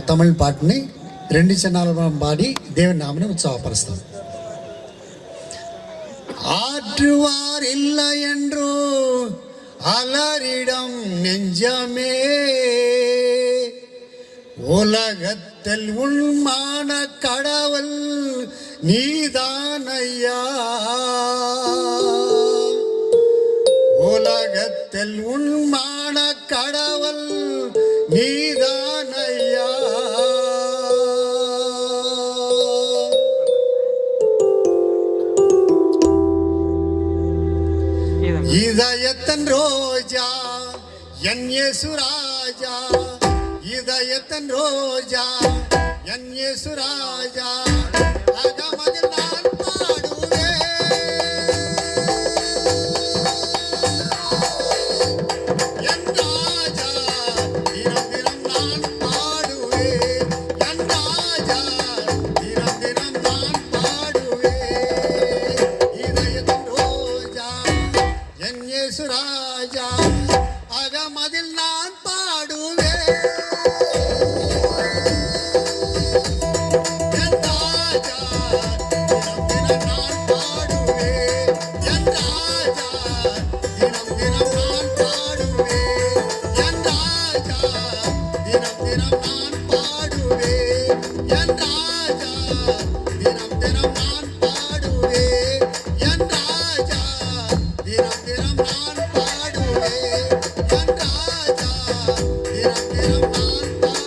తమిళ పాటని 2 చరణాలు పాడి దేవుని నామని ఉత్సాహపరుస్తాం. ஆற்றுவார் இல்லை என்று அலரிடம் நெஞ்சமே, உலகத்தில் உள்மான கடவுள் நீதானையா, உலகத்தில் உள்மான கடவுள் நீதானையா. இதயத்தன் ரோஜா என் இயேசு ராஜா, இதயத்தன் ரோஜா என் இயேசு ராஜா, அகமதில் நான் பாடுவேன், என் ராஜா தினம் தினம் நான் பாடுவேன், என் ராஜா தினம் தினம் நான் பாடுவேன். இதயத்தன் ரோஜா என் இயேசு ராஜா, அகமதில் நான் பாடுவேன், என் ராஜா தினம் தினம் நான் பாடுவேன், என் ராஜா தினம் தினம் நான் பாடுவேன், என் ராஜா தினம் தினம் நான் பாடுவேன், என் ராஜா தினம் தினம் நான் பாடுவேன், என் ராஜா தினம் தினம் நான் பாடுவேன், என் ராஜா தினம் தினம் நான் பாடுவேன்.